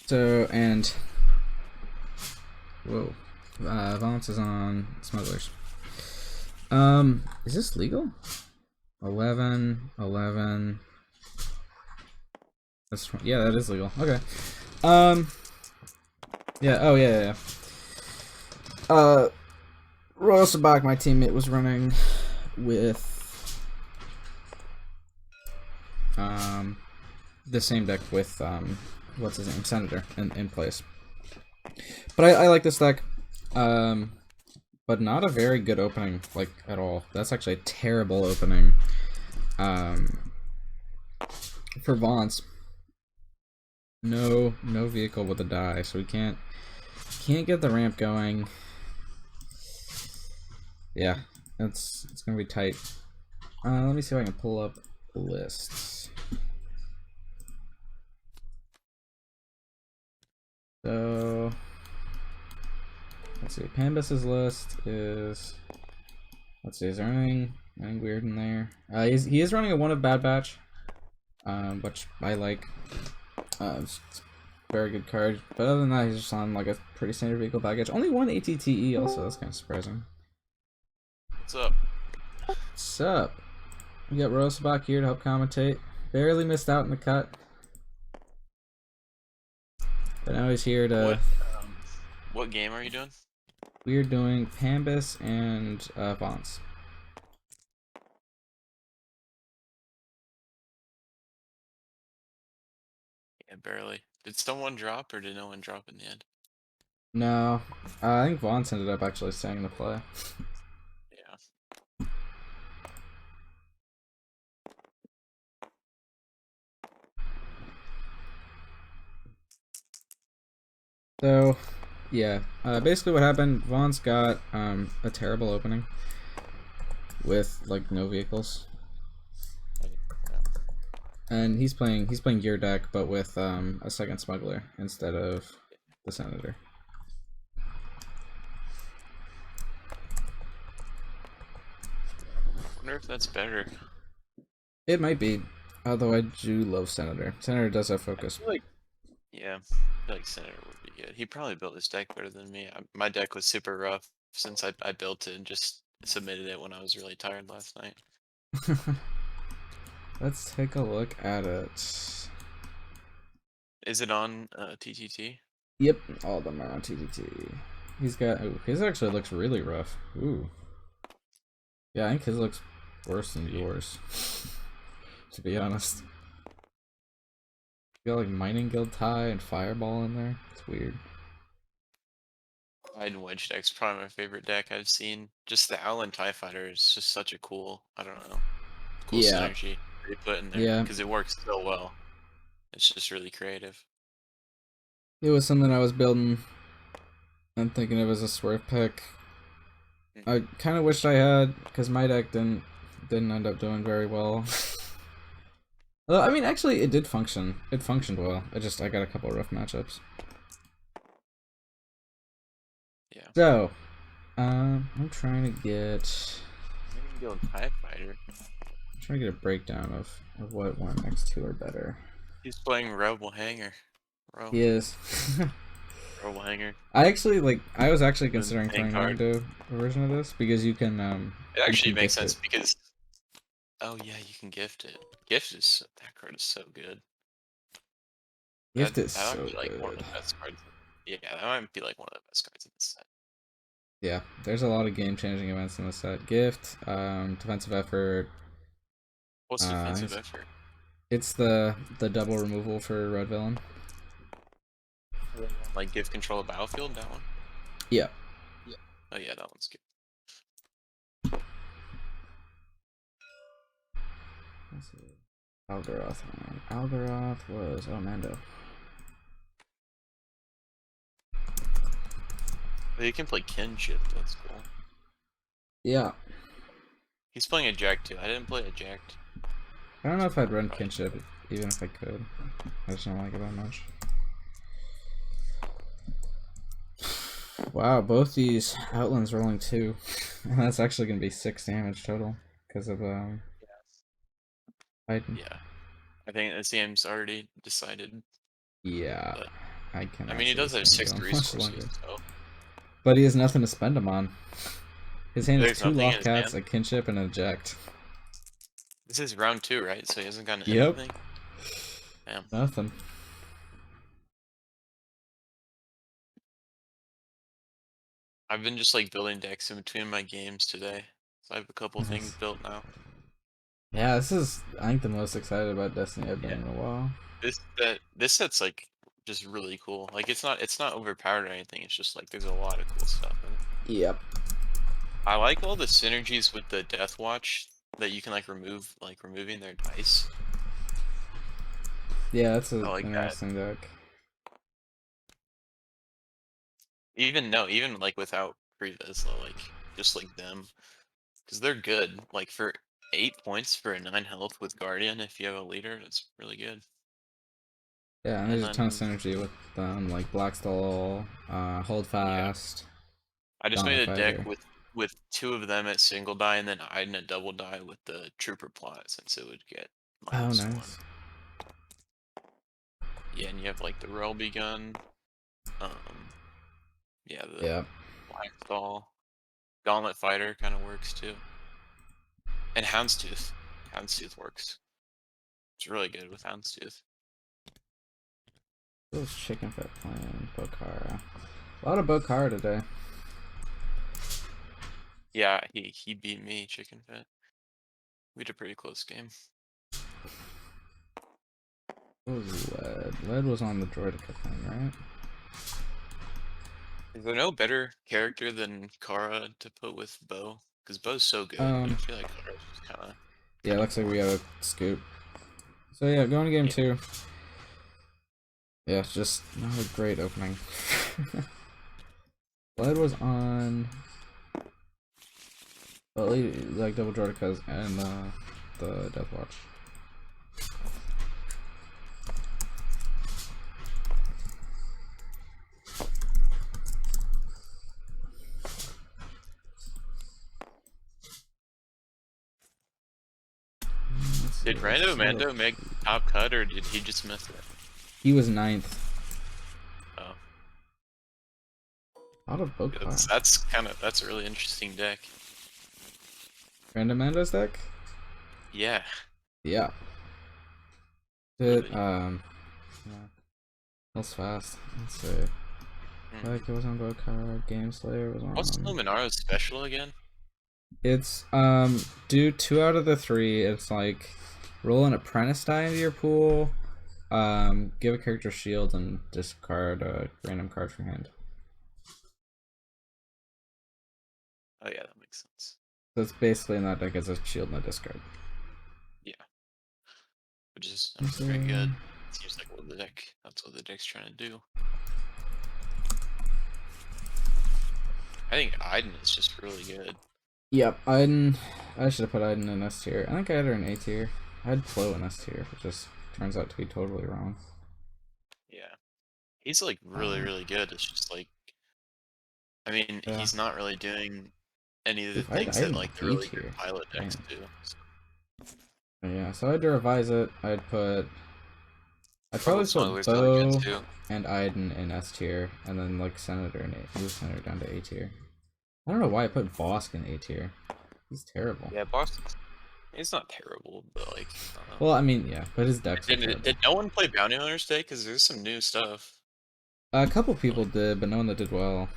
So, and whoa, Vontz is on smugglers. Is this legal? 11, 11. That's yeah, that is legal. Okay. Yeah. Oh yeah, yeah. Royal Sabak, my teammate, was running with the same deck with what's his name, Senator, in place. But I like this deck. But not a very good opening, like, at all. That's actually a terrible opening for Vontz. No vehicle with a die, so we can't get the ramp going. Yeah, it's gonna be tight. Let me see if I can pull up lists. So let's see. Pambys' list is. Let's see. Is there anything weird in there? He is running a one of Bad Batch, which I like. It's a very good card. But other than that, he's just on like a pretty standard vehicle baggage. Only one ATTE also. That's kind of surprising. What's up? What's up? We got Rosebach here to help commentate. Barely missed out in the cut. But now he's here to. What game are you doing? We're doing Pambys and Vontz. Yeah, barely. Did someone drop or did no one drop in the end? No, I think Vontz ended up actually staying to play. Yeah. So, yeah. Basically what happened, Vontz got a terrible opening with like no vehicles. And he's playing your deck, but with a second smuggler instead of the Senator. I wonder if that's better. It might be, although I do love Senator. Senator does have focus. Yeah, I feel like Senator would be good. He probably built his deck better than me. My deck was super rough since I built it and just submitted it when I was really tired last night. Let's take a look at it. Is it on TTT? Yep, all of them are on TTT. He's got. Ooh, his actually looks really rough. Ooh. Yeah, I think his looks worse than yours. To be honest. You got like Mining Guild tie and Fireball in there. It's weird. Hidden Wedge deck's probably my favorite deck I've seen. Just the Owlin TIE Fighter is just such a cool, I don't know, cool Yeah. synergy they put in there. Yeah. Because it works so well. It's just really creative. It was something I was building. I'm thinking it was a swerve pick. I kind of wished I had, because my deck didn't end up doing very well. Well, I mean, actually, it did function. It functioned well. I got a couple of rough matchups. Yeah. So, I'm trying to get. Mining Guild TIE Fighter. I'm trying to get a breakdown of what one next two are better. He's playing Rebel Hanger. Bro. He is. Rebel Hanger. I was actually considering Tank throwing on to a version of this because you can It actually makes gift sense because yeah, you can gift it. That card is so good. Gift is that so might be like good. one of the best cards. Yeah, that might be like one of the best cards in the set. Yeah, there's a lot of game-changing events in the set. Gift, defensive effort. What's defensive effort? It's the double removal for red villain. Like give control of battlefield, that one? Yeah. Oh yeah, that one's good. Let's see. Algaroth. Algaroth was Mando. But you can play kinship, that's cool. Yeah. He's playing a Jack too. I didn't play a Jack. I don't know if I'd run kinship, even if I could. I just don't like it that much. Wow, both these Outlands rolling 2. And that's actually going to be 6 damage total because of Biden. Yeah. I think this game's already decided. Yeah. I cannot. I mean, he see does this have game 6 going much resources, longer. so But he has nothing to spend them on. His hand is there's 2 nothing in loft his cats, hand. a kinship, and an eject. This is round 2, right? So he hasn't gotten Yep. anything. Damn. Nothing. I've been just like building decks in between my games today. So I have a couple things Nice. built now. Yeah, this is, I think, the most excited about Destiny I've been Yeah. in a while. This set's like just really cool. Like it's not overpowered or anything. It's just like there's a lot of cool stuff in it. Yep. I like all the synergies with the Death Watch that you can like removing their dice. Yeah, that's I an like that. interesting deck. Even like without previs, like just like them, because they're good. Like for 8 points for a 9 health with Guardian, if you have a leader, that's really good. Yeah, and And there's a ton of then synergy with them, like Blackstall, Hold yeah, Fast, I just Gauntlet made a deck Fighter. with 2 of them at single die, and then Iden a double die with the Trooper plot, since it would get Oh, -1. nice. Yeah, and you have like the Relby gun. Yeah, the Yeah. Blackstall. Gauntlet Fighter kind of works too. And Houndstooth. Houndstooth works. It's really good with Houndstooth. Those chicken fat playing Bokara. A lot of Bokara today. Yeah, he beat me, Chicken Fit. We had a pretty close game. What was Lead? Lead was on the Droidica thing, right? Is there no better character than Kara to put with Bo? Because Bo's so good, but I feel like Kara's just kind of Yeah, looks like we have a scoop. So yeah, going to game yeah. 2. Yeah, it's just not a great opening. Lead was on, well, like double Droidicas and the Death Watch. Did Rando Mando make top cut, or did he just miss it? He was 9th. Oh, Out of Bokara. that's a really interesting deck. Random Mando's deck? Yeah. Yeah. Did Really. yeah. That's fast. Let's see. Hmm. Like it was on Bokara, Game Slayer was What's on. Luminara's special again? It's do 2 out of the 3. It's like roll an apprentice die into your pool, give a character shield and discard a random card from your hand. Oh yeah, that makes sense. So it's basically in that deck as a shield and a discard. Yeah, which is very good. Seems like that's what the deck's trying to do. I think Iden is just really good. Yep, I should have put Iden in S tier. I think I had her in A tier. I had Flo in S tier, which just turns out to be totally wrong. Yeah, he's like really good. It's just like, I mean, Yeah. he's not really doing any of the Oof, I had things that Iden like the B really good tier. pilot decks Damn. do. Yeah, so I had to revise it. I'd probably Rebel put Smuggler's really good Bo too. and Iden in S tier, and then like Senator and move Senator down to A tier. I don't know why I put Vosk in A tier. He's terrible. Yeah, Boston. He's not terrible, but like, I don't know. Well, I mean, yeah, but his decks are terrible. Did no one play Bounty Hunters today? Because there's some new stuff. A couple people did, but no one that did well.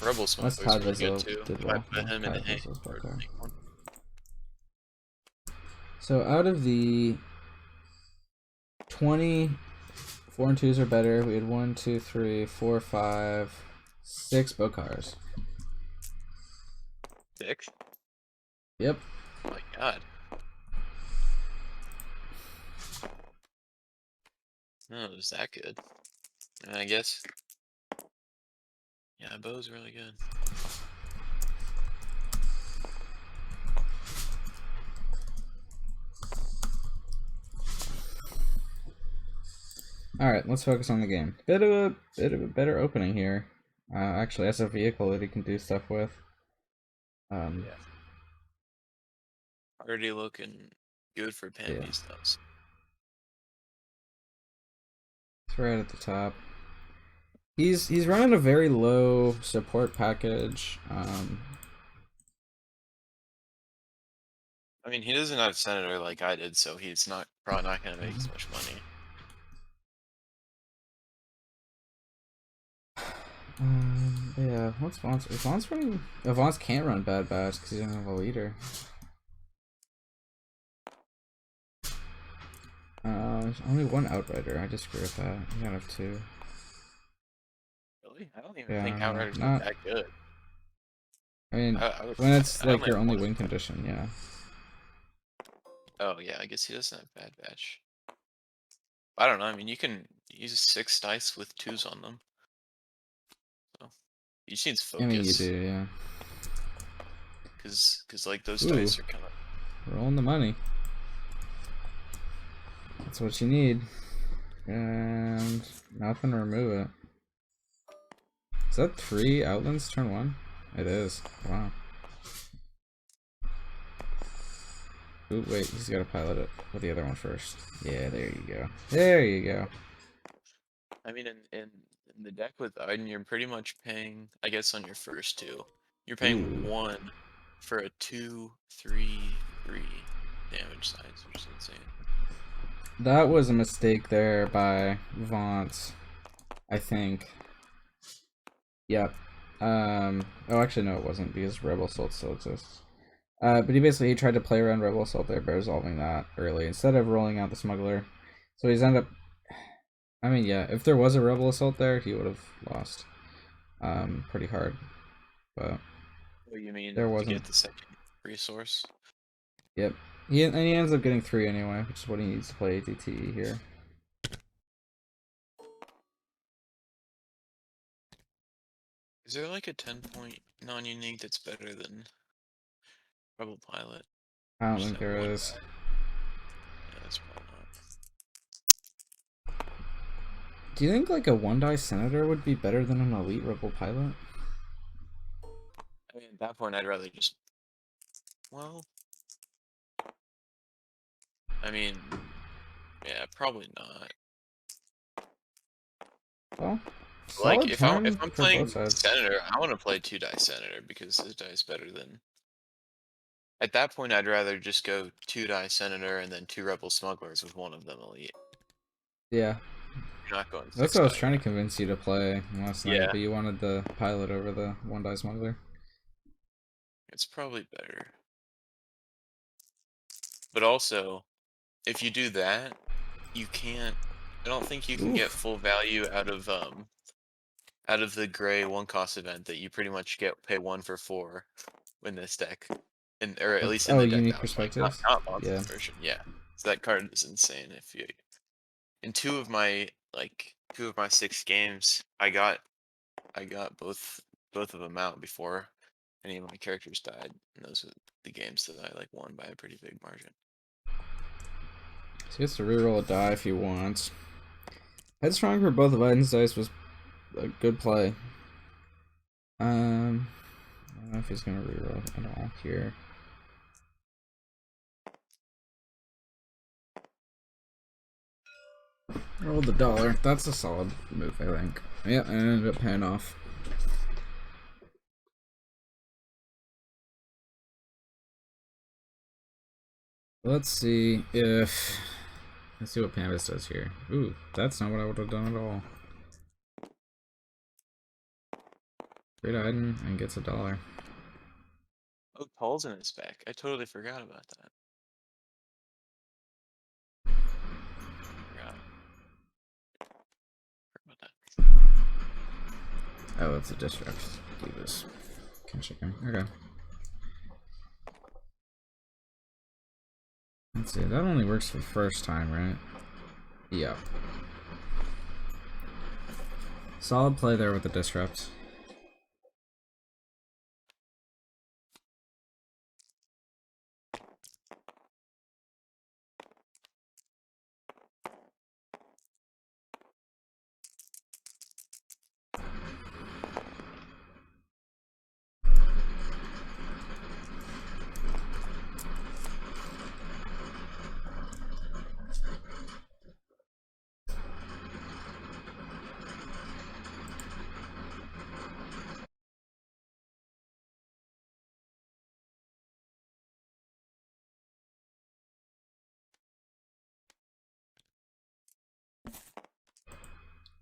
Rebel Unless Smuggler's Todd really good Vizsla too. did I well. put him in Todd A. Vizsla's or Bokar. take one. So out of the 20 4 and 2s or better, we had 1, 2, 3, 4, 5, 6 Bokars. 6? Yep. Oh my god. No, it was that good. I guess. Yeah, Bo's really good. All right, let's focus on the game. Bit of a better opening here. Actually, as a vehicle that he can do stuff with. Yeah. Already looking good for Yeah. Pambys though. It's right at the top. He's running a very low support package. I mean, he doesn't have Senator like I did, so he's probably not going to make as much money. Yeah, what's Vontz? Is Vontz running? Oh, Vontz can't run bad batch because he doesn't have a leader. There's only one outrider. I disagree with that. You gotta have two. Really? I don't even think Outriders not are that good. I mean, I when it's like your only have win condition, yeah. Oh yeah, I guess he doesn't have bad batch. I don't know. I mean, you can use 6 dice with 2s on them. So he just needs I mean, you focus. do, yeah. Cause like those Ooh. dice are kind of Rolling the money. That's what you need. And nothing to remove it. Is that 3 outlands turn 1? It is. Wow. Ooh, wait, he's gotta pilot it with the other one first. Yeah, there you go. There you go. I mean, in the deck with Iden, you're pretty much paying, I guess, on your first 2. You're paying 1 for a 2, 3, 3 damage size, which is insane. That was a mistake there by Vontz, I think. Yep. Oh, actually, no, it wasn't because Rebel Assault still exists. But he tried to play around Rebel Assault there by resolving that early instead of rolling out the Smuggler. So he's ended up. I mean, yeah, if there was a Rebel Assault there, he would have lost. Pretty hard. But. What you mean there wasn't. To get the second resource? Yep. He ends up getting 3 anyway, which is what he needs to play ATT here. Is there like a 10-point non-unique that's better than Rebel Pilot? I don't think there is. Yeah, that's probably not. Do you think like a 1-die Senator would be better than an elite Rebel Pilot? I mean, at that point, I'd rather just. Well. I mean, yeah, probably not. Well, like if I'm playing Senator, I want to play 2-die Senator because this die is better than. At that point, I'd rather just go 2-die Senator and then 2 Rebel Smugglers with one of them elite. Yeah. You're not going. That's what I was trying to convince you to play last night, but you wanted the pilot over the 1-die Smuggler. It's probably better. But also, if you do that, you can't. I don't think you can get full value out of the gray 1-cost event that you pretty much pay 1 for 4 in this deck, or at least in the deck. Unique perspectives. Not monster version. Yeah. So that card is insane. If you in 2 of my 6 games, I got both of them out before any of my characters died, and those are the games that I won by a pretty big margin. So he gets to reroll a die if he wants. Headstrong for both of Iden's dice was a good play. I don't know if he's gonna reroll at all here. Roll the $1. That's a solid move, I think. Yeah, and it ended up paying off. Let's see if. Let's see what Pambys does here. Ooh, that's not what I would have done at all. Great Iden and gets $1. Oh, Paul's in his spec. I totally forgot about that. Oh, it's a disrupt. Do this. Can check him. Okay. Let's see. That only works for the first time, right? Yeah. Solid play there with the disrupt.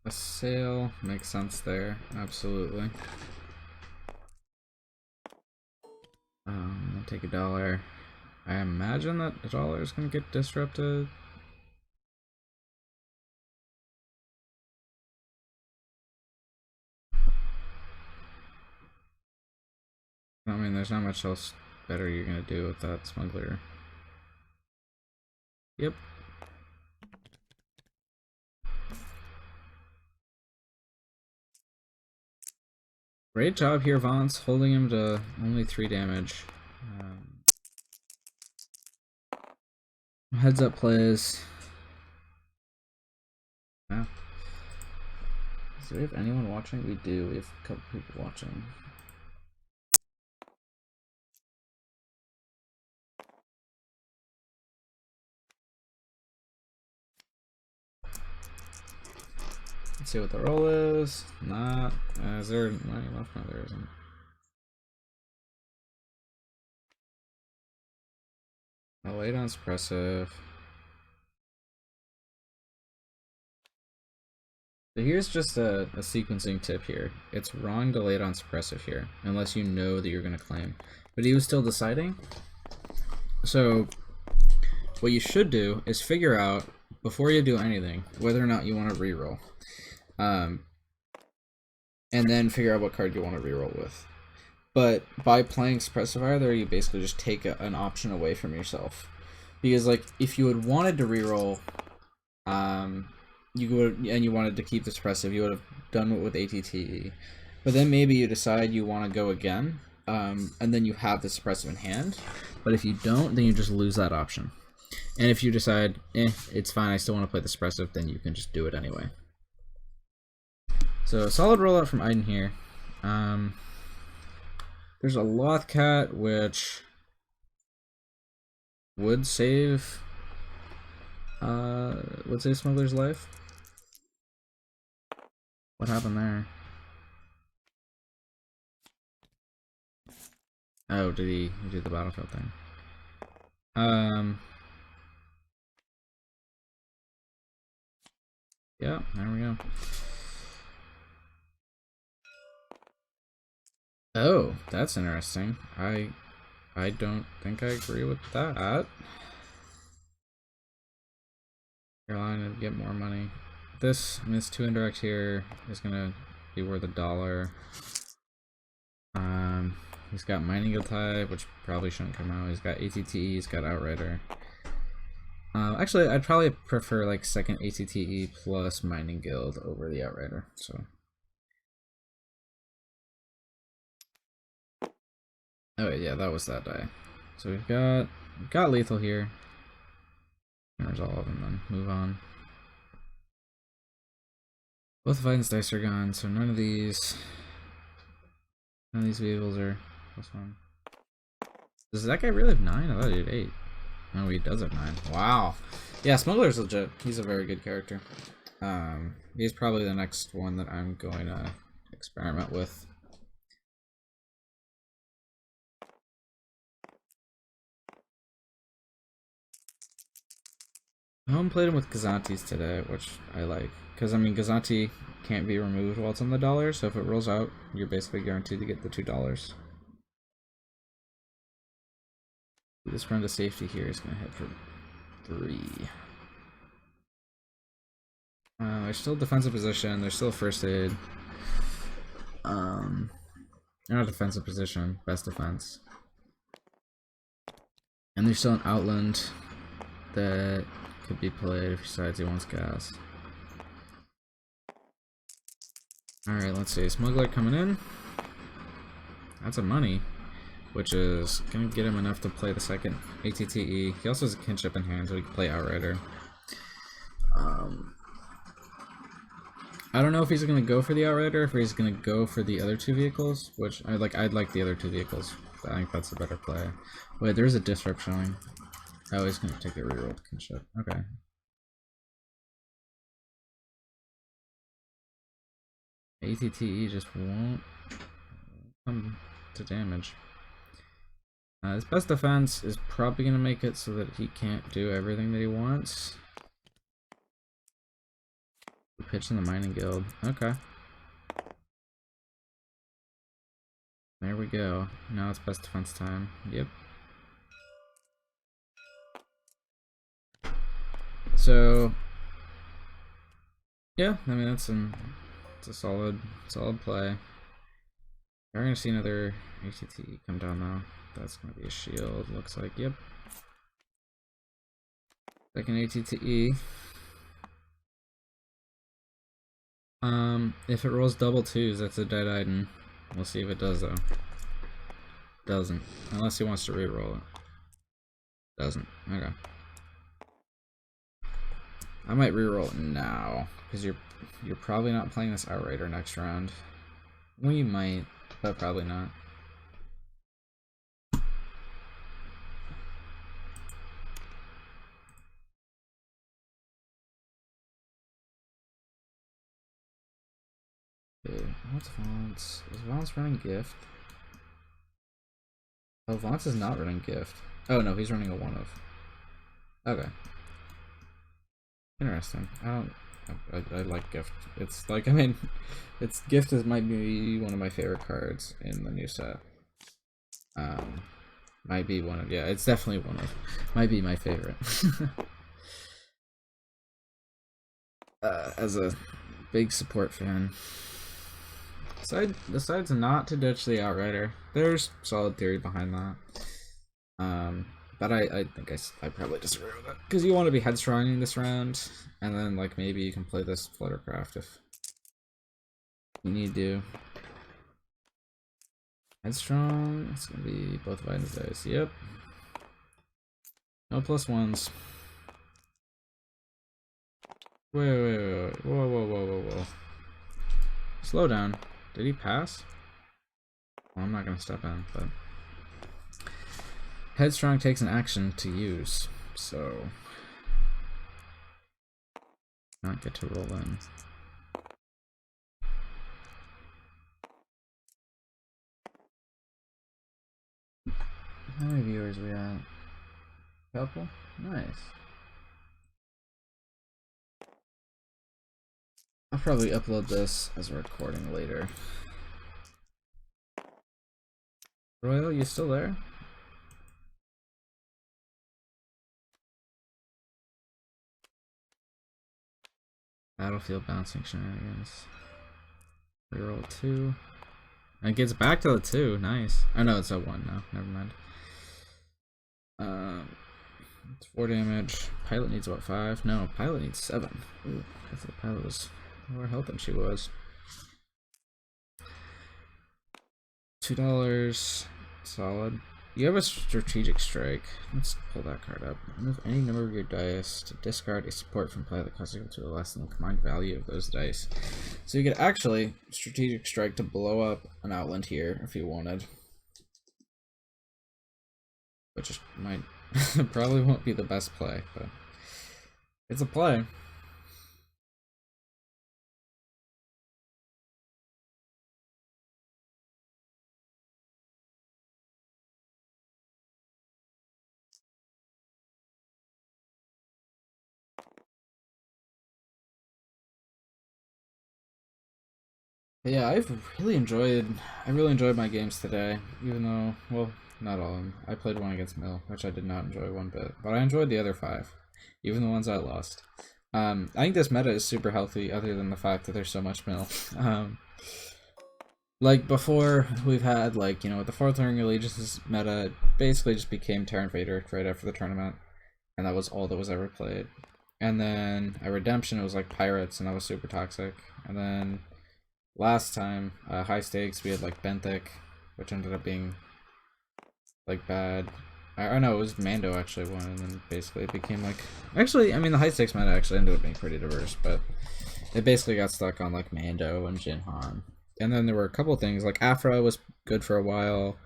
A sale makes sense there, absolutely. I'll take $1. I imagine that the dollar is gonna get disrupted. I mean, there's not much else better you're gonna do with that smuggler. Yep. Great job here, Vontz, holding him to only 3 damage. Heads up plays. Wow. Do we have anyone watching? We do. We have a couple people watching. Let's see what the roll is. Not. Is there money left? No, there isn't. A lay down suppressive. So here's just a sequencing tip here. It's wrong to lay down suppressive here, unless you know that you're going to claim. But he was still deciding. So what you should do is figure out, before you do anything, whether or not you want to reroll. And then figure out what card you want to reroll with. But by playing suppressive either, you basically just take an option away from yourself. Because like, if you had wanted to reroll, you wanted to keep the suppressive, you would have done it with ATTE. But then maybe you decide you want to go again, and then you have the suppressive in hand. But if you don't, then you just lose that option. And if you decide, it's fine, I still want to play the suppressive, then you can just do it anyway. So solid rollout from Aiden here. There's a Lothcat, which would save Smuggler's life. What happened there? Oh, did he do the battlefield thing? Yeah, there we go. Oh, that's interesting. I don't think I agree with that. Carolina to get more money. This 2 indirect here is gonna be worth $1. He's got Mining Guild type, which probably shouldn't come out. He's got ATTE, he's got Outrider. Actually, I'd probably prefer like second ATTE plus Mining Guild over the Outrider. So. Oh wait, yeah, that was that die. So we've got lethal here. There's all of them then. Move on. Both Viden's dice are gone, so none of these vehicles are +1. Does that guy really have 9? I thought he had 8. No, he does have 9. Wow. Yeah, Smuggler's legit. He's a very good character. He's probably the next one that I'm going to experiment with. Home played him with Gazantes today, which I like. Because, I mean, Gazanti can't be removed while it's on the dollar, so if it rolls out, you're basically guaranteed to get the $2. This run to safety here is going to hit for 3. There's still defensive position, there's still first aid. Not defensive position, best defense. And there's still an Outland that could be played if he decides he wants gas. Alright, let's see. Smuggler coming in. That's a money, which is going to get him enough to play the second ATTE. He also has a kinship in hand, so he can play Outrider. I don't know if he's going to go for the Outrider, if he's going to go for the other 2 vehicles, which I'd like the other 2 vehicles. I think that's a better play. Wait, there's a disrupt showing. Oh, he's going to take the rerolled kinship. Okay. ATTE just won't come to damage. His best defense is probably going to make it so that he can't do everything that he wants. Pitch in the mining guild. Okay. There we go. Now it's best defense time. Yep. So yeah, I mean it's a solid play. We're gonna see another ATT come down though. That's gonna be a shield, looks like. Yep. Second ATTE. If it rolls double twos, that's a dead Iden. We'll see if it does though. Doesn't. Unless he wants to reroll it. Doesn't. Okay. I might reroll it now, because you're probably not playing this Outrider next round. Well, you might, but probably not. Okay, what's Vontz? Is Vontz running Gift? Oh, Vontz is not running Gift. Oh no, he's running a 1-of. Okay. Interesting. I like Gift. It's like, I mean, it's Gift might be one of my favorite cards in the new set. Might be one of, yeah, it's definitely one of, might be my favorite. As a big support fan. Decides not to ditch the Outrider. There's solid theory behind that. But I think I probably disagree with that. Because you want to be headstronging this round, and then like maybe you can play this Fluttercraft if you need to. Headstrong, it's gonna be both of Iden's dice. Yep. No +1s. Wait. Whoa. Slow down. Did he pass? Well, I'm not gonna step in, but Headstrong takes an action to use, so not get to roll in. How many viewers we at? Couple? Nice. I'll probably upload this as a recording later. Royal, you still there? Battlefield bouncing shenanigans. Reroll 2. And it gets back to the 2. Nice. Oh no, it's a 1 now. Never mind. It's 4 damage. Pilot needs what, 5? No, Pilot needs 7. Ooh, I thought Pilot was more health than she was. $2. Solid. You have a strategic strike. Let's pull that card up. Remove any number of your dice to discard a support from play that costs equal to less than the combined value of those dice. So you could actually strategic strike to blow up an outland here if you wanted. Which might probably won't be the best play, but it's a play. But yeah, I really enjoyed my games today, even though, well, not all of them. I played one against Mill, which I did not enjoy one bit, but I enjoyed the other 5, even the ones I lost. I think this meta is super healthy, other than the fact that there's so much Mill. Like before, we've had, like, you know, with the 4th Ring Allegiances meta, it basically just became Terran Vader right after the tournament, and that was all that was ever played. And then at Redemption, it was like Pirates, and that was super toxic. And then last time, high stakes, we had like Benthic, which ended up being like bad. I know it was Mando actually won, and then basically it became like, actually, I mean the high stakes meta actually ended up being pretty diverse, but it basically got stuck on like Mando and Jin Han. And then there were a couple things like Afra was good for a while,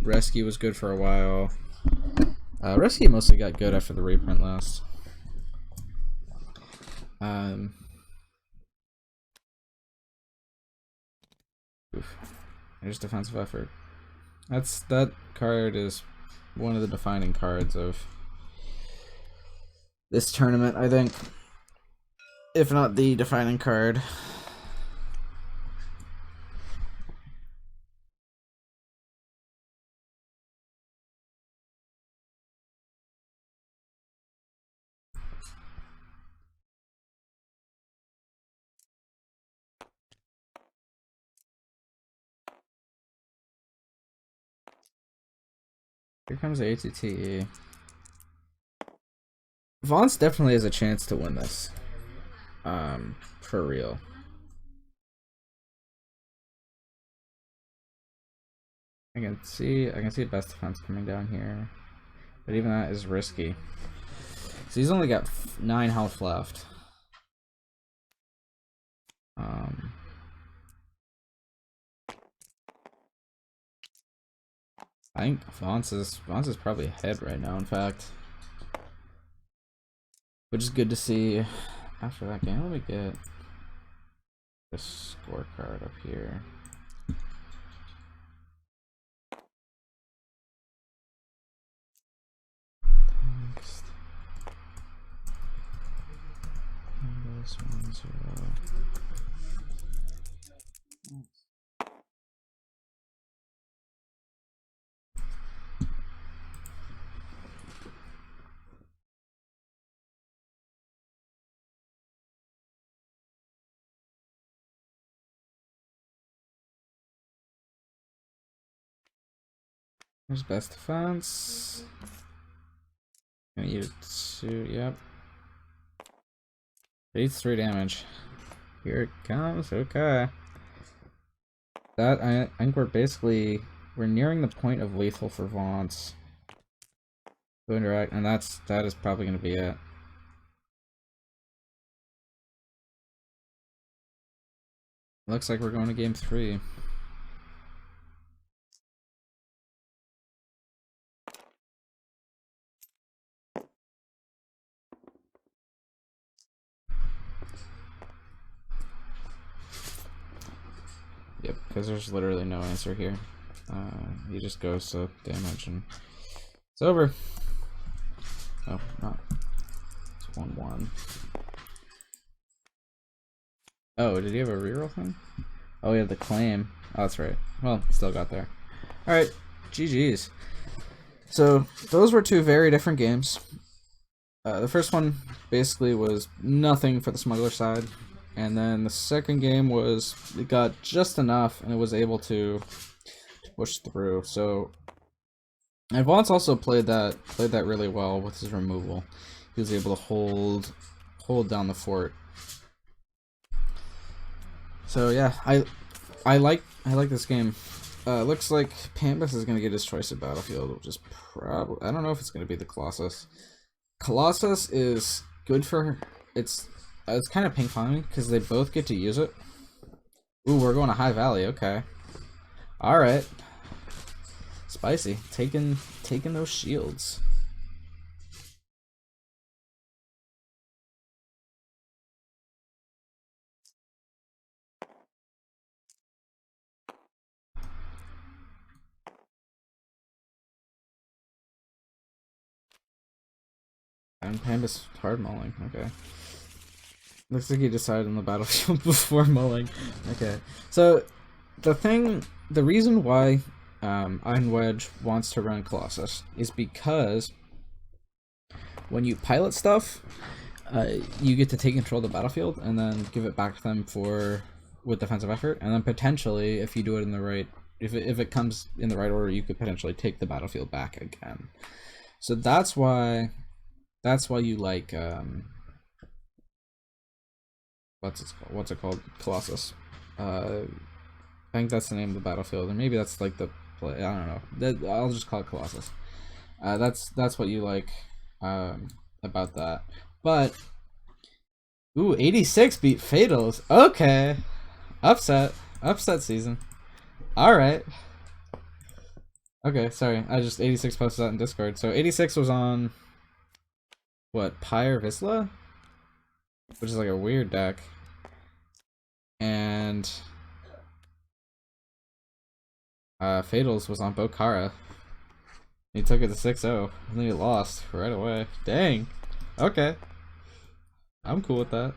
Rescue was good for a while. Rescue mostly got good after the reprint last. There's defensive effort. That card is one of the defining cards of this tournament, I think. if not the defining card. Here comes the ATT. Vontz definitely has a chance to win this. For real. I can see best defense coming down here, but even that is risky. So he's only got 9 health left. I think Vontz is probably ahead right now, in fact. Which is good to see. After that game, let me get this scorecard up here. Next. Pambys 1-0. There's best defense. Gonna use 2, yep. It eats 3 damage. Here it comes, okay. That, I think we're nearing the point of lethal for Vontz. Go interact, and that is probably gonna be it. Looks like we're going to game 3. Yep, because there's literally no answer here. He just goes to damage and it's over. Oh, not. It's 1-1. Oh, did he have a reroll thing? Oh, he had the claim. Oh, that's right. Well, still got there. Alright, GG's. So, those were 2 very different games. The first one basically was nothing for the smuggler side. And then the second game was, it got just enough and it was able to push through. So, and Vontz also played that really well with his removal. He was able to hold down the fort. So yeah, I like this game. Looks like Pambys is gonna get his choice of battlefield, which is probably, I don't know if it's gonna be the Colossus. Colossus is good for, it's kind of ping ponging because they both get to use it. Ooh, we're going to High Valley. Okay, all right, spicy. Taking those shields. And Pambys hard mulling. Okay. Looks like he decided on the battlefield before mulling. Okay. So the reason why Iron Wedge wants to run Colossus is because when you pilot stuff, you get to take control of the battlefield and then give it back to them with defensive effort, and then potentially, if you do it in the right, if it comes in the right order, you could potentially take the battlefield back again. So that's why you like what's it called? Colossus. I think that's the name of the battlefield, and maybe that's like the play. I don't know. I'll just call it Colossus. That's what you like about that. But ooh, 86 beat Fatals. Okay, upset season. All right. Okay, sorry. I just 86 posted that in Discord. So 86 was on what, Pyre Visla? Which is like a weird deck. And Fatals was on Bokara. He took it to 6-0, and then he lost right away. Dang. Okay. I'm cool with that.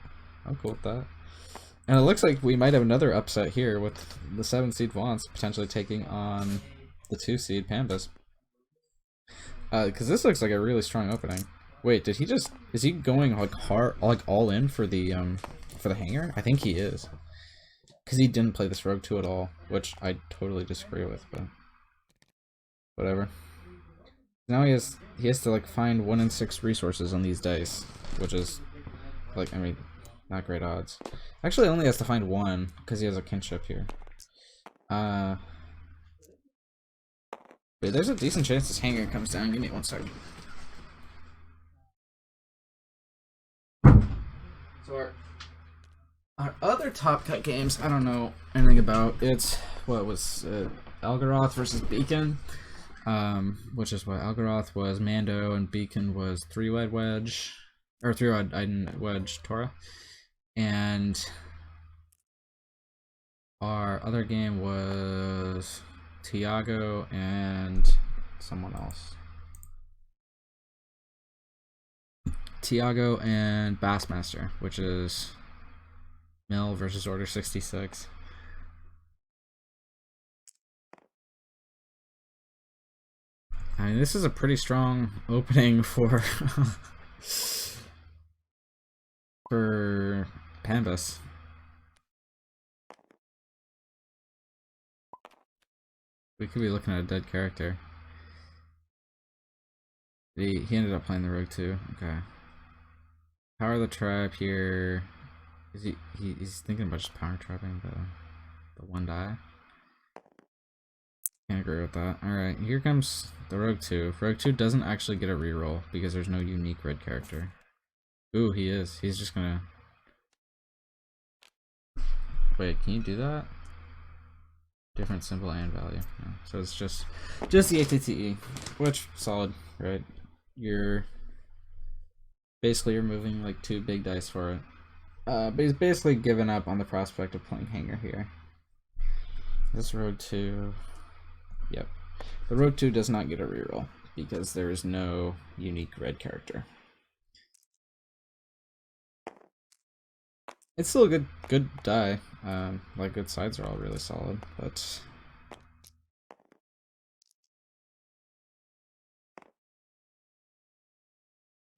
I'm cool with that. And it looks like we might have another upset here with the 7 seed Vontz potentially taking on the 2 seed Pambys. Because this looks like a really strong opening. Wait, did he just... Is he going like hard, like all in for the hanger? I think he is. Because he didn't play this Rogue 2 at all, which I totally disagree with, but... Whatever. Now he has to like find 1 in 6 resources on these dice, which is like, I mean, not great odds. Actually, only has to find 1 because he has a kinship here. Wait, there's a decent chance this hanger comes down. Give me 1 second. So our other top cut games, I don't know anything about. It's what was Algaroth versus Beacon. Which is what Algaroth was Mando and Beacon was 3-Wide Wedge, or 3-Wide Wedge Torah, and our other game was Tiago and someone else. Tiago and Bassmaster, which is Mill versus Order 66. I mean, this is a pretty strong opening for for Pambys. We could be looking at a dead character. He ended up playing the Rogue too. Okay. Power of the Tribe here. Is he's thinking about just power trapping the 1 die? Can't agree with that. Alright, here comes the Rogue 2. Rogue 2 doesn't actually get a reroll because there's no unique red character. Ooh, he is. He's just gonna... Wait, can you do that? Different symbol and value. Yeah. So it's just the ATTE, which solid, right? You're moving like 2 big dice for it. But he's basically given up on the prospect of playing hanger here. This Rogue 2... Yep. The Rogue 2 does not get a reroll because there is no unique red character. It's still a good die. Like, good sides are all really solid, but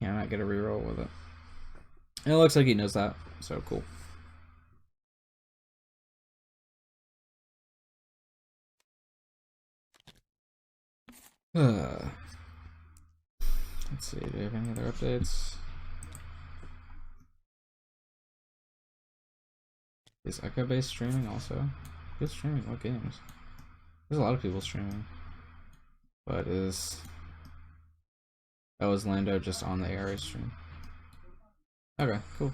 cannot get a reroll with it. And it looks like he knows that, so cool. Let's see, do we have any other updates? Is Echo Base streaming also? Who's streaming? What games? There's a lot of people streaming. But is Lando just on the ARA stream? Okay, cool.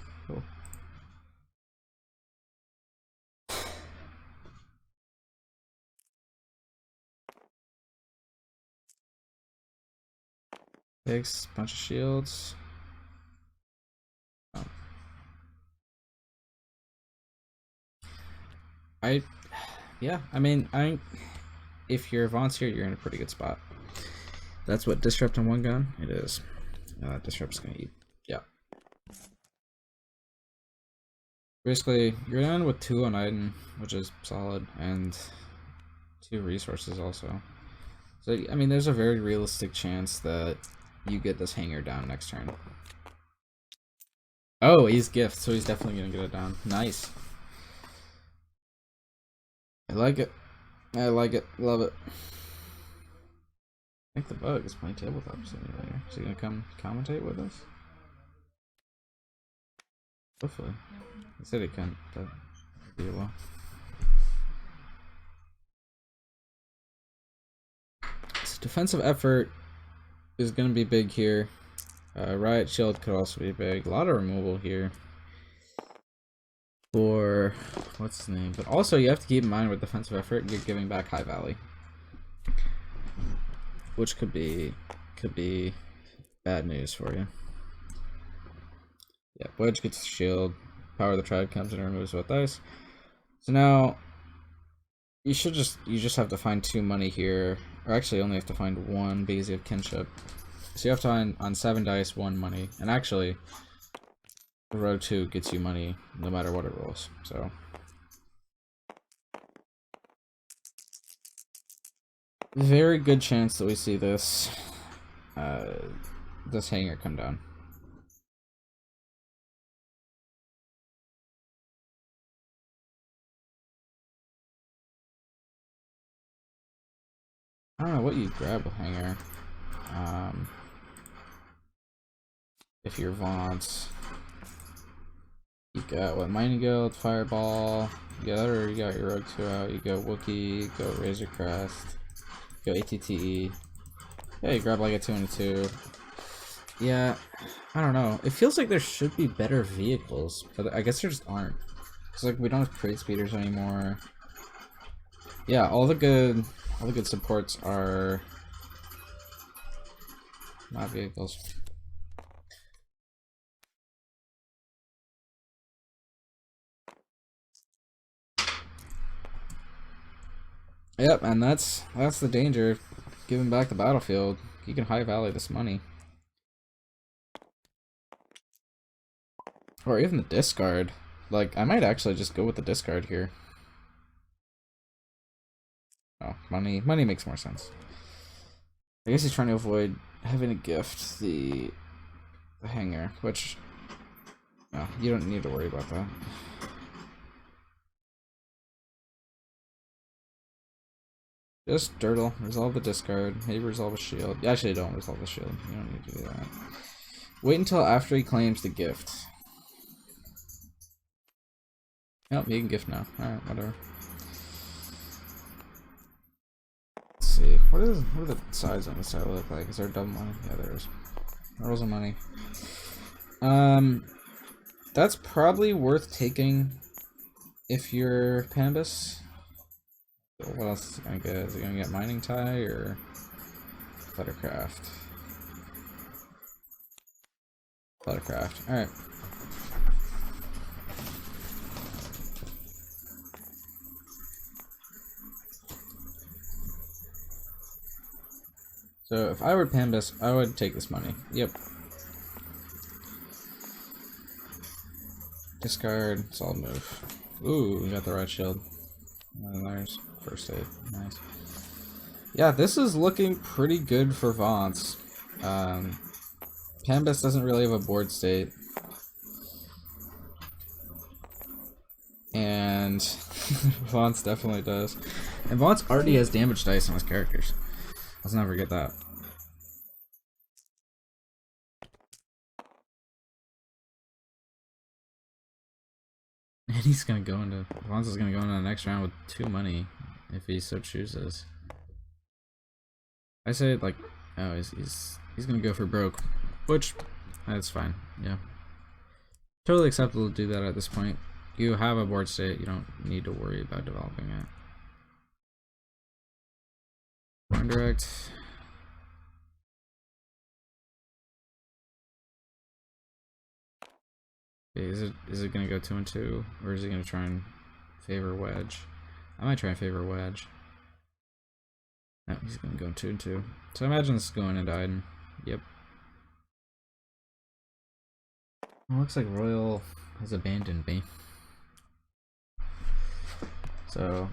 Takes bunch of shields. Oh. I mean, if you're Vontz here, you're in a pretty good spot. That's what disrupt in 1 gun. It is. Disrupt's gonna eat. Yeah. Basically, you're in with 2 on Iden, which is solid, and 2 resources also. So I mean, there's a very realistic chance that you get this hanger down next turn. Oh, he's gift, so he's definitely gonna get it down. Nice. I like it. Love it. I think the bug is playing Tabletop Simulator. Is he gonna come commentate with us? Hopefully. He said he couldn't, but maybe he will. So defensive effort is gonna be big here. Riot Shield could also be big. A lot of removal here for what's his name, but also you have to keep in mind with defensive effort, you're giving back High Valley, which could be bad news for you. Yeah, Wedge gets the shield. Power of the Tribe comes and removes both dice. So now you just have to find 2 money here, or actually only have to find 1 because you have kinship. So you have to find on 7 dice 1 money, and actually row 2 gets you money no matter what it rolls. So very good chance that we see this this hanger come down. I don't know what you grab with hanger. If you're Vontz, you got what, Mining Guild, Fireball, you got or you got your Rogue 2 out, you go Wookiee, go Razor Crest, go ATTE. Yeah, you grab like a 2 and a 2. Yeah, I don't know. It feels like there should be better vehicles, but I guess there just aren't. Cause like we don't have crate speeders anymore. Yeah, all the good supports are not vehicles. Yep, and that's the danger of giving back the battlefield. You can high value this money. Or even the discard. Like, I might actually just go with the discard here. Oh, money makes more sense. I guess he's trying to avoid having to gift the hanger, which, no, you don't need to worry about that. Just Dirtle, resolve the discard, maybe resolve a shield. Actually, don't resolve the shield. You don't need to do that. Wait until after he claims the gift. Nope, he can gift now. Alright, whatever. Let's see. What are the sides on this side look like? Is there double money? Yeah, there is. Rolls of money. That's probably worth taking if you're Pambys. What else is it gonna get? Is it gonna get mining tie or Fluttercraft? Fluttercraft. Alright. So if I were Pambys, I would take this money. Yep. Discard, solid move. Ooh, we got the right shield. And there's first aid. Nice. Yeah, this is looking pretty good for Vontz. Pambys doesn't really have a board state. And Vontz definitely does. And Vontz already has damage dice on his characters. Let's not forget that. And he's gonna go into Vontz is gonna go into the next round with 2 money if he so chooses. I say like, oh, he's gonna go for broke, which that's fine. Yeah, totally acceptable to do that at this point. You have a board state, you don't need to worry about developing it. Burn direct. Okay, is it gonna go 2 and 2, or is he gonna try and favor wedge? I might try and favor wedge. No, he's gonna go 2 and 2. So I imagine this is going into Iden. Yep. Well, looks like Royal has abandoned me. So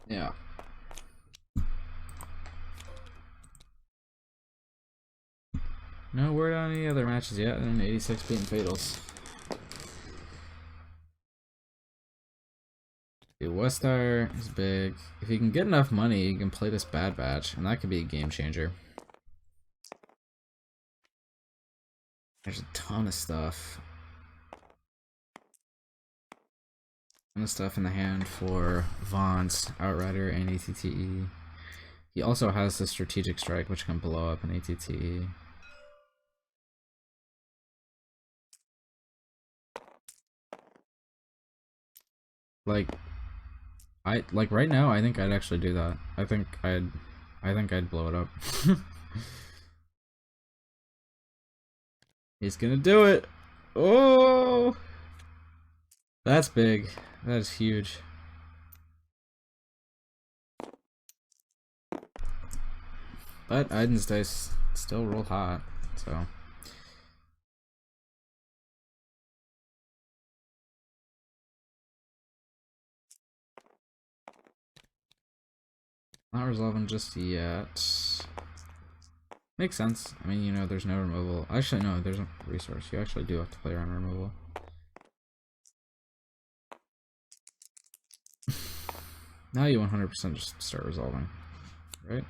yeah. No word on any other matches yet, and 86 beating Fatals. Westar is big. If you can get enough money, you can play this Bad Batch, and that could be a game changer. There's a ton of stuff. Ton of stuff in the hand for Vontz, Outrider, and ATTE. He also has the Strategic Strike, which can blow up an ATTE. Like right now, I think I'd actually do that. I think I'd blow it up. He's gonna do it. Oh, that's big. That is huge. But Aiden's dice still roll hot, so Not resolving just yet. Makes sense. I mean, you know, there's no removal. Actually, no, there's a resource. You actually do have to play around removal. Now you 100% just start resolving, right?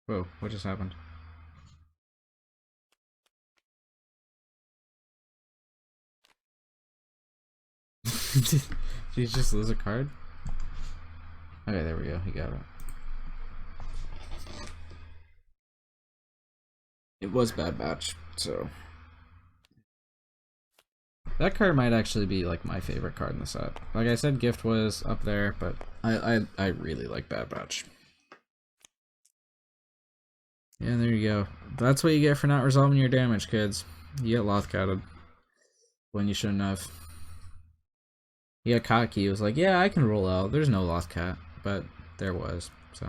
Whoa, what just happened? Did you just lose a card? Okay, there we go. He got it. It was bad batch, so that card might actually be like my favorite card in the set. Like I said, Gift was up there, but I really like Bad Batch. Yeah, there you go. That's what you get for not resolving your damage, kids. You get Lothcatted when you shouldn't have. He got cocky. He was like, yeah, I can roll out. There's no Lothcat, but there was, so.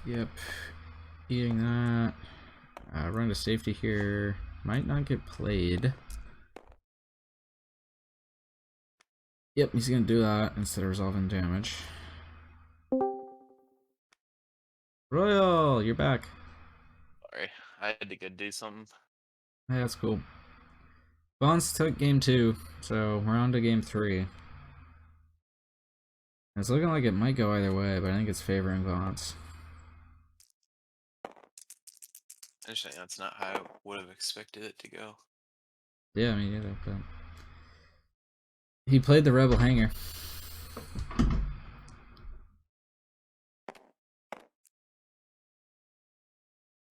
Yep. Eating that. Run to safety here. Might not get played. Yep, he's gonna do that instead of resolving damage. Royal, you're back. Sorry, I had to go do something. Yeah, that's cool. Vontz took game 2, so we're on to game 3. It's looking like it might go either way, but I think it's favoring Vontz. Actually, that's not how I would have expected it to go. Yeah, me neither, but he played the Rebel Hanger.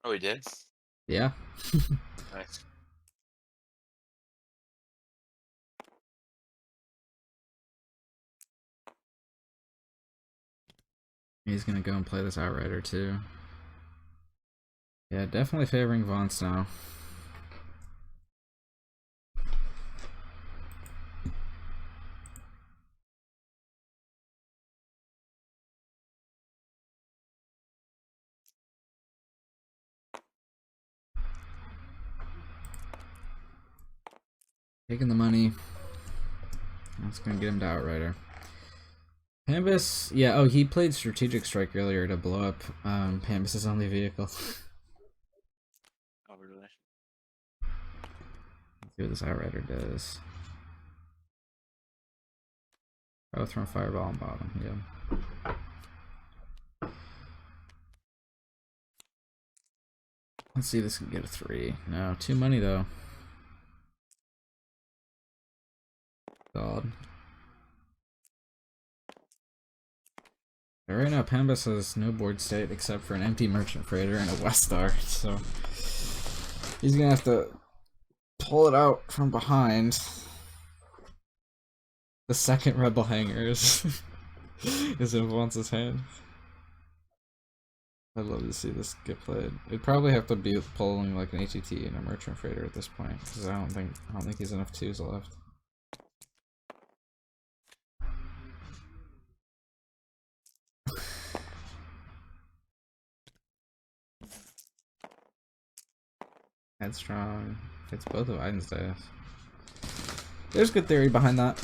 Oh, he did? Yeah. Nice. He's gonna go and play this Outrider too. Yeah, definitely favoring Vontz now. Taking the money. That's gonna get him to Outrider. Pambys, yeah, oh, he played Strategic Strike earlier to blow up Pambys' only vehicle. Oh, really? Let's see what this Outrider does. Oh, throwing Fireball on bottom, yeah. Let's see if this can get a 3. No, 2 money though. God. But right now, Pambys has no board state except for an empty Merchant Freighter and a West Star, so he's gonna have to pull it out from behind. The second Rebel Hanger is in Vontz's hand. I'd love to see this get played. It'd probably have to be pulling like an ATT and a Merchant Freighter at this point, because I don't think he's enough 2s left. Headstrong. It's both of Iden's dice. There's good theory behind that.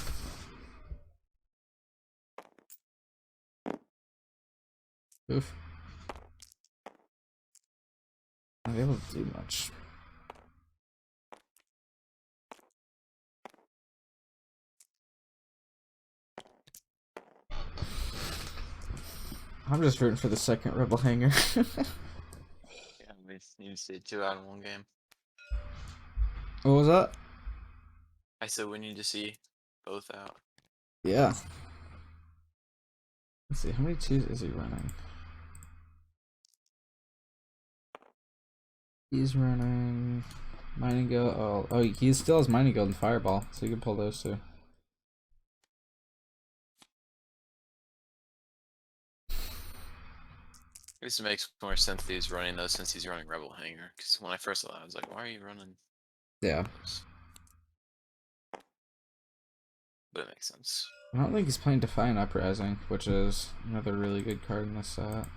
Oof. Not able to do much. I'm just rooting for the second Rebel Hanger. Yeah, we need to see 2 out in 1 game. What was that? I said we need to see both out. Yeah. Let's see, how many 2s is he running? He's running Mining Guild. Oh, he still has Mining Guild and Fireball, so you can pull those too. This makes more sense that he's running those since he's running Rebel Hanger. Because when I first saw that, I was like, why are you running Yeah. those? But it makes sense. I don't think he's playing Defiant Uprising, which is another really good card in this set.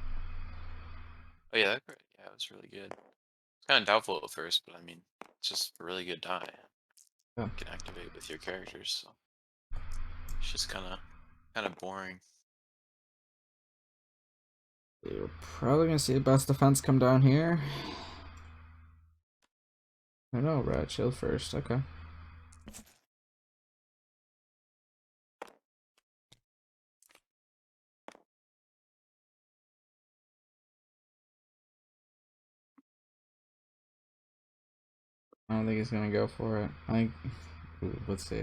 Oh yeah, that card, yeah, it was really good. It's kind of doubtful at first, but I mean, it's just a really good die. Yeah. You can activate with your characters, so it's just kind of boring. You're probably gonna see a best defense come down here. I know, Red Shield first. Okay. I don't think he's gonna go for it. I think. Ooh, let's see.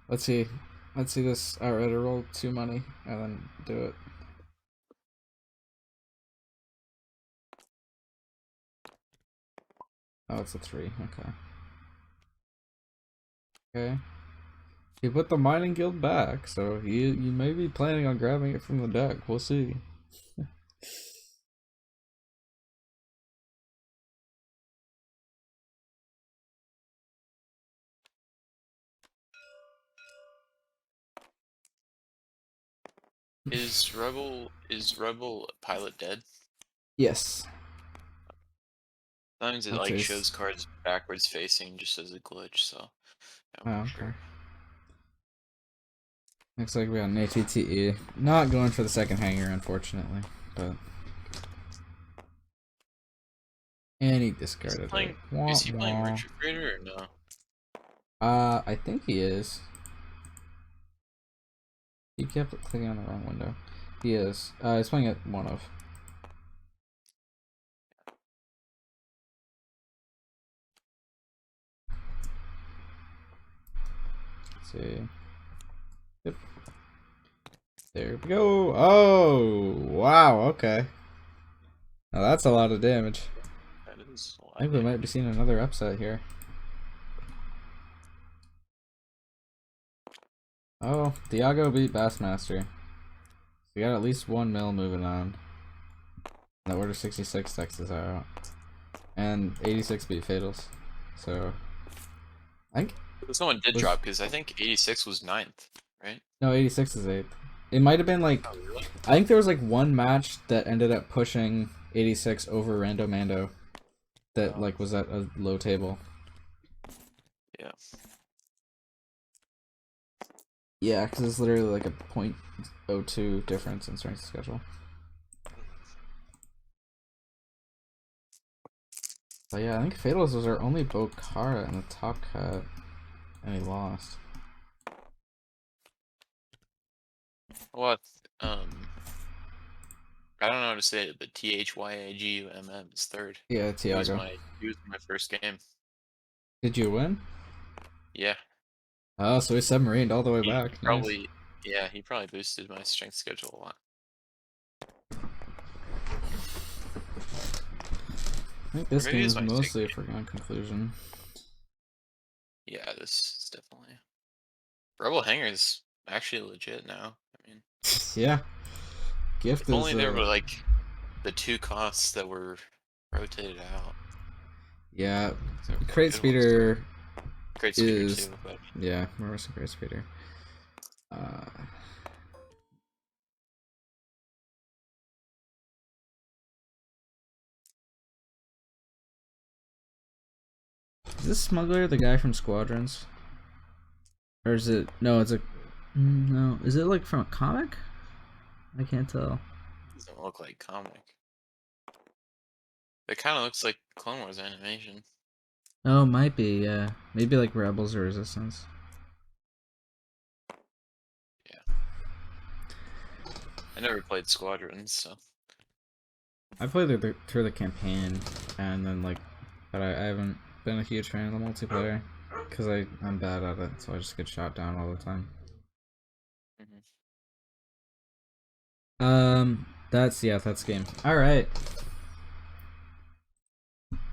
Let's see. Let's see this outright roll 2 money and then do it. Oh, it's a 3. Okay. Okay. He put the mining guild back, so you may be planning on grabbing it from the deck. We'll see. Is Rebel Pilot dead? Yes. Sometimes it That's like ace. shows cards backwards facing just as a glitch, so I'm Oh, not okay. sure. Looks like we got an ATTE. Not going for the second hanger, unfortunately, but. And he discarded it. Is he playing Richard Trader or no? I think he is. He kept clicking on the wrong window. He is. He's playing at 1 of. Let's see. Yep. There we go. Oh, wow. Okay. Now that's a lot of damage. That is a lot I think we of might be seeing another upset here. Oh, Diago beat Bassmaster. We got at least 1 mil moving on. The Order 66 text is out. And 86 beat Fatals. So, I think. Someone did drop because I think 86 was 9th, right? No, 86 is 8th. It might have been like. Oh, really? I think there was like one match that ended up pushing 86 over Rando Mando. That like was at a low table. Yeah. Yeah, because it's literally like a .02 difference in strength schedule. But yeah, I think Fatals was our only Bokara in the top cut, and he lost. Well, I don't know how to say it, but THYAGUMM is 3rd. Yeah, He was Tiago. my first game. Did you win? Yeah. Oh, so he submarined all the way He back. probably, Nice. yeah, he probably boosted my strength schedule a lot. I think this Or maybe game it's is my mostly a second foregone conclusion. Yeah, this is definitely. Rebel Hanger's actually legit now. I mean, Yeah. Gift if is only there were like the 2 costs that were rotated out. yeah. So Crate Speeder Great speeder is too, but yeah, we're some Crate Speeder. Is this Smuggler the guy from Squadrons? Or is it no, it's a no, is it like from a comic? I can't tell. doesn't look like comic. It kind of looks like Clone Wars animation. Oh, might be, yeah. Maybe like Rebels or Resistance. Yeah. I never played Squadrons, so. I played through the campaign, and then like, but I haven't been a huge fan of the multiplayer because I'm bad at it, so I just get shot down all the time. Mm-hmm. That's game. All right.